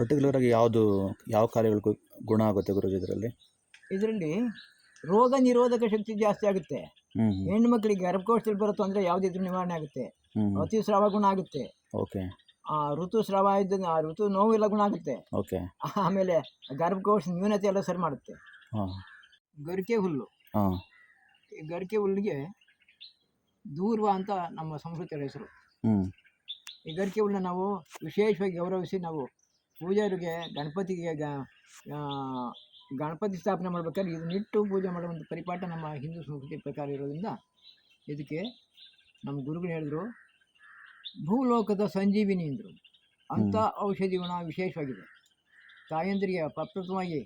Particular ಆಗಿ ಯಾವ ಕಾರ್ಯಗಳು ಗುಣ ಆಗುತ್ತೆ ಗುರುಜಿ ಇದರಲ್ಲಿ? ಇದರಲ್ಲಿ ರೋಗ ನಿರೋಧಕ ಶಕ್ತಿ ಜಾಸ್ತಿ ಆಗುತ್ತೆ. ಹೆಣ್ಣು ಮಕ್ಕಳಿಗೆ ಗರ್ಭಕೋಶದಲ್ಲಿ ಬರೋ ತೊಂದರೆ ಯಾವುದಿದ್ರು ನಿವಾರಣೆ ಆಗುತ್ತೆ. ಅತಿಸ್ರಾವ ಗುಣ ಆಗುತ್ತೆ. ಓಕೆ. ಋತುಸ್ರಾವ ಇದ್ದ ಋತು ನೋವೆಲ್ಲ ಗುಣ ಆಗುತ್ತೆ. ಓಕೆ. ಆಮೇಲೆ ಗರ್ಭಕೋಶ ನ್ಯೂನತೆ ಎಲ್ಲ ಸರಿ ಮಾಡುತ್ತೆ. ಗರಿಕೆ ಹುಲ್ಲು, ಈ ಗರಿಕೆ ಹುಲ್ಲಿಗೆ ದೂರ್ವ ಅಂತ ನಮ್ಮ ಸಂಸ್ಕೃತಿಯ ಹೆಸರು. ಈ ಗರಿಕೆ ಹುಲ್ಲನ್ನ ನಾವು ವಿಶೇಷವಾಗಿ ಗೌರವಿಸಿ ನಾವು ಪೂಜಾರಿಗೆ ಗಣಪತಿ ಸ್ಥಾಪನೆ ಮಾಡ್ಬೇಕಾದ್ರೆ ಇದನ್ನಿಟ್ಟು ಪೂಜೆ ಮಾಡೋ ಒಂದು ಪರಿಪಾಠ ನಮ್ಮ ಹಿಂದೂ ಸಂಸ್ಕೃತಿ ಪ್ರಕಾರ ಇರೋದ್ರಿಂದ ಇದಕ್ಕೆ ನಮ್ಮ ಗುರುಗಳು ಹೇಳಿದ್ರು ಭೂಲೋಕದ ಸಂಜೀವಿನಿ ಅಂದರು. ಅಂಥ ಔಷಧಿ ಗುಣ ವಿಶೇಷವಾಗಿದೆ. ತಾಯಂದಿರಿಗೆ ಪ್ರಪ್ರಥಮವಾಗಿ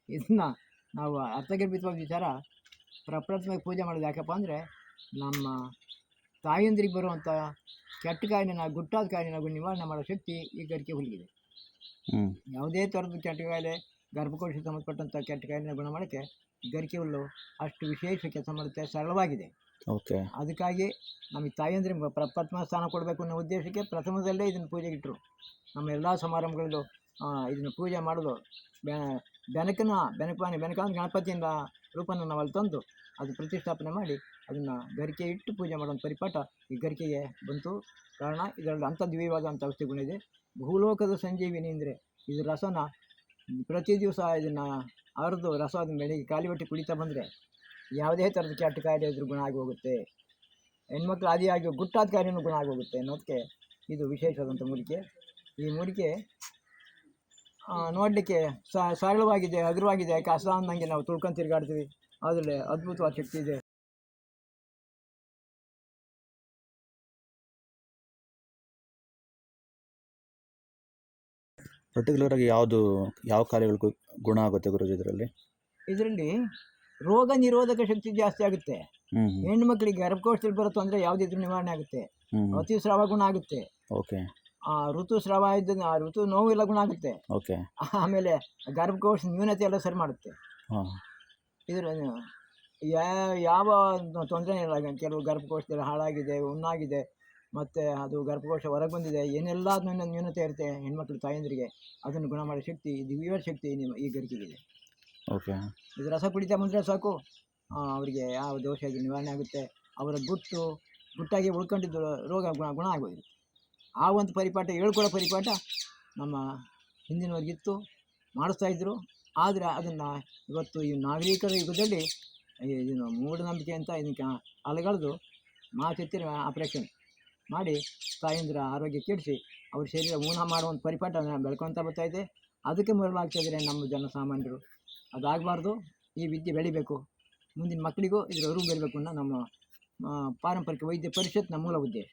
ಇದನ್ನು ನಾವು ಅರ್ಥಗರ್ಭಿತವಾದ ವಿಚಾರ ಪ್ರಪ್ರಥಮವಾಗಿ ಪೂಜೆ ಮಾಡೋದು ಯಾಕಪ್ಪ ಅಂದರೆ ನಮ್ಮ ತಾಯಂದಿರಿಗೆ ಬರುವಂಥ ಕೆಟ್ಟ ಕಾಯಿಲೆನ ಗುಟ್ಟಾದ ಕಾಯಿಲೆನ ನಿವಾರಣೆ ಮಾಡೋ ಶಕ್ತಿ ಈ ಗರಿಕೆ ಹುಲ್ಲಿಗಿದೆ. ಯಾವುದೇ ಥರದ ಕೆಟ್ಟ ಕಾಯಿಲೆ ಗರ್ಭಕೋಶ ಸಂಬಂಧಪಟ್ಟಂಥ ಕೆಟ್ಟ ಕಾಯಿಲೆನ ಗುಣ ಮಾಡೋಕ್ಕೆ ಗರಿಕೆ ಹುಲ್ಲು ಅಷ್ಟು ವಿಶೇಷ ಕೆಲಸ ಮಾಡುತ್ತೆ, ಸರಳವಾಗಿದೆ. ಓಕೆ. ಅದಕ್ಕಾಗಿ ನಮಗೆ ತಾಯಂದ್ರಿಗೆ ಪ್ರಥಮ ಸ್ಥಾನ ಕೊಡಬೇಕು ಅನ್ನೋ ಉದ್ದೇಶಕ್ಕೆ ಪ್ರಥಮದಲ್ಲೇ ಇದನ್ನು ಪೂಜೆಗೆ ಇಟ್ಟರು. ನಮ್ಮ ಎಲ್ಲ ಸಮಾರಂಭಗಳಲ್ಲೂ ಇದನ್ನು ಪೂಜೆ ಮಾಡೋದು ಬೆನಕಾದ ಗಣಪತಿಯಿಂದ ರೂಪನ ನಾವು ಅಲ್ಲಿ ತಂದು ಅದು ಪ್ರತಿಷ್ಠಾಪನೆ ಮಾಡಿ ಅದನ್ನು ಗರಿಕೆ ಇಟ್ಟು ಪೂಜೆ ಮಾಡೋಂಥ ಪರಿಪಾಠ ಈ ಗರಿಕೆಗೆ ಬಂತು. ಕಾರಣ ಇದರಲ್ಲಿ ಅಂಥ ದಿವ್ಯವಾದಂಥ ಔಷಧಿ ಗುಣ ಇದೆ. ಭೂಲೋಕದ ಸಂಜೀವಿನಿ ಅಂದರೆ ಇದು ರಸನ ಪ್ರತಿ ದಿವಸ ಇದನ್ನು ಅರೆದು ರಸ ಅದನ್ನ ಬೆಳಿಗ್ಗೆ ಖಾಲಿ ಹೊಟ್ಟೆ ಕುಡಿತಾ ಬಂದರೆ ಯಾವುದೇ ಥರದ ಕೆಟ್ಟ ಕಾಯಿಲೆ ಇದ್ರೂ ಗುಣ ಆಗಿ ಹೋಗುತ್ತೆ. ಹೆಣ್ಮಕ್ಳು ಆದಿಯಾಗಿ ಗುಟ್ಟಾದ ಕಾಯಿಲೆನೂ ಗುಣ ಆಗಿ ಹೋಗುತ್ತೆ ಅನ್ನೋದಕ್ಕೆ ಇದು ವಿಶೇಷವಾದಂಥ ಮೂಲಿಕೆ. ಈ ಮೂಲಿಕೆ ನೋಡಲಿಕ್ಕೆ ಸರಳವಾಗಿದೆ, ಹಗುರವಾಗಿದೆ, ಕಸ ಅನ್ನಂಗೆ ನಾವು ತುಳ್ಕೊಂಡು ತಿರುಗಾಡ್ತೀವಿ. ಅದರಲ್ಲಿ ಅದ್ಭುತವಾದ ಶಕ್ತಿ ಇದೆ. ಪರ್ಟಿಕ್ಯುಲರ್ ಆಗಿ ಯಾವ ಕಾರ್ಯಗಳು ಗುಣ ಆಗುತ್ತೆ ಗುರುಜಿ ಇದರಲ್ಲಿ? ಇದರಲ್ಲಿ ರೋಗ ನಿರೋಧಕ ಶಕ್ತಿ ಜಾಸ್ತಿ ಆಗುತ್ತೆ. ಹೆಣ್ಣು ಮಕ್ಕಳಿಗೆ ಗರ್ಭಕೋಶದಲ್ಲಿ ಬರೋ ತೊಂದರೆ ಯಾವುದಿದ್ರು ನಿವಾರಣೆ ಆಗುತ್ತೆ. ಅತಿಸ್ರಾವ ಗುಣ ಆಗುತ್ತೆ. ಓಕೆ. ಋತುಸ್ರಾವ ಇದ್ದ ಋತು ನೋವೆಲ್ಲ ಗುಣ ಆಗುತ್ತೆ. ಓಕೆ. ಆಮೇಲೆ ಗರ್ಭಕೋಶ ನ್ಯೂನತೆ ಎಲ್ಲ ಸರಿ ಮಾಡುತ್ತೆ. ಇದ್ರ ಯಾವ ತೊಂದರೆ ಇಲ್ಲ. ಕೆಲವು ಗರ್ಭಕೋಶದಲ್ಲಿ ಹಾಳಾಗಿದೆ, ಹುಣ್ಣಾಗಿದೆ, ಮತ್ತು ಅದು ಗರ್ಭಕೋಶ ಹೊರಗೆ ಬಂದಿದೆ, ಏನೆಲ್ಲ ನ್ಯೂನತೆ ಇರುತ್ತೆ ಹೆಣ್ಮಕ್ಳು ತಾಯಂದಿರಿಗೆ, ಅದನ್ನು ಗುಣ ಮಾಡೋ ಶಕ್ತಿ, ದಿವ್ಯ ಶಕ್ತಿ ಈ ಗರಿಕೆಗಿದೆ. ಓಕೆ. ಇದು ರಸ ಕುಡಿತಾ ಬಂದರೆ ಸಾಕು ಅವರಿಗೆ ಯಾವ ದೋಷ ಇದು ನಿವಾರಣೆ ಆಗುತ್ತೆ. ಅವರ ಗುಟ್ಟಾಗಿ ಉಳ್ಕೊಂಡಿದ್ದು ರೋಗ ಗುಣ ಆಗೋದಿರುತ್ತೆ. ಆ ಒಂದು ಪರಿಪಾಠ ಹೇಳ್ಕೊಡೋ ಪರಿಪಾಠ ನಮ್ಮ ಹಿಂದಿನವ್ರಿಗಿತ್ತು, ಮಾಡಿಸ್ತಾಯಿದ್ರು. ಆದರೆ ಅದನ್ನು ಇವತ್ತು ಈ ನಾಗರಿಕರ ಯುಗದಲ್ಲಿ ಇದನ್ನು ಮೂಢನಂಬಿಕೆ ಅಂತ ಇದಕ್ಕೆ ಅಲಗಳೆದು ಮಾತೆತ್ತಿರ ಆಪ್ರೇಷನ್ ಮಾಡಿ ತಾಯಂದಿರ ಆರೋಗ್ಯ ಕೆಡಿಸಿ ಅವ್ರ ಶರೀರ ಊನ ಮಾಡುವಂಥ ಪರಿಪಾಠ ಬೆಳ್ಕೊತಾ ಬರ್ತಾಯಿದೆ. ಅದಕ್ಕೆ ಮರಳಾಗ್ತಾಯಿದ್ದಾರೆ ನಮ್ಮ ಜನಸಾಮಾನ್ಯರು. ಅದಾಗಬಾರ್ದು. ಈ ವಿದ್ಯೆ ಬೆಳಿಬೇಕು, ಮುಂದಿನ ಮಕ್ಕಳಿಗೂ ಇದರ ಅರಿವು ಬೆಳಬೇಕು ಅನ್ನೋ ನಮ್ಮ ಪಾರಂಪರಿಕ ವೈದ್ಯ ಪರಿಷತ್ನ ಮೂಲ ಉದ್ದೇಶ.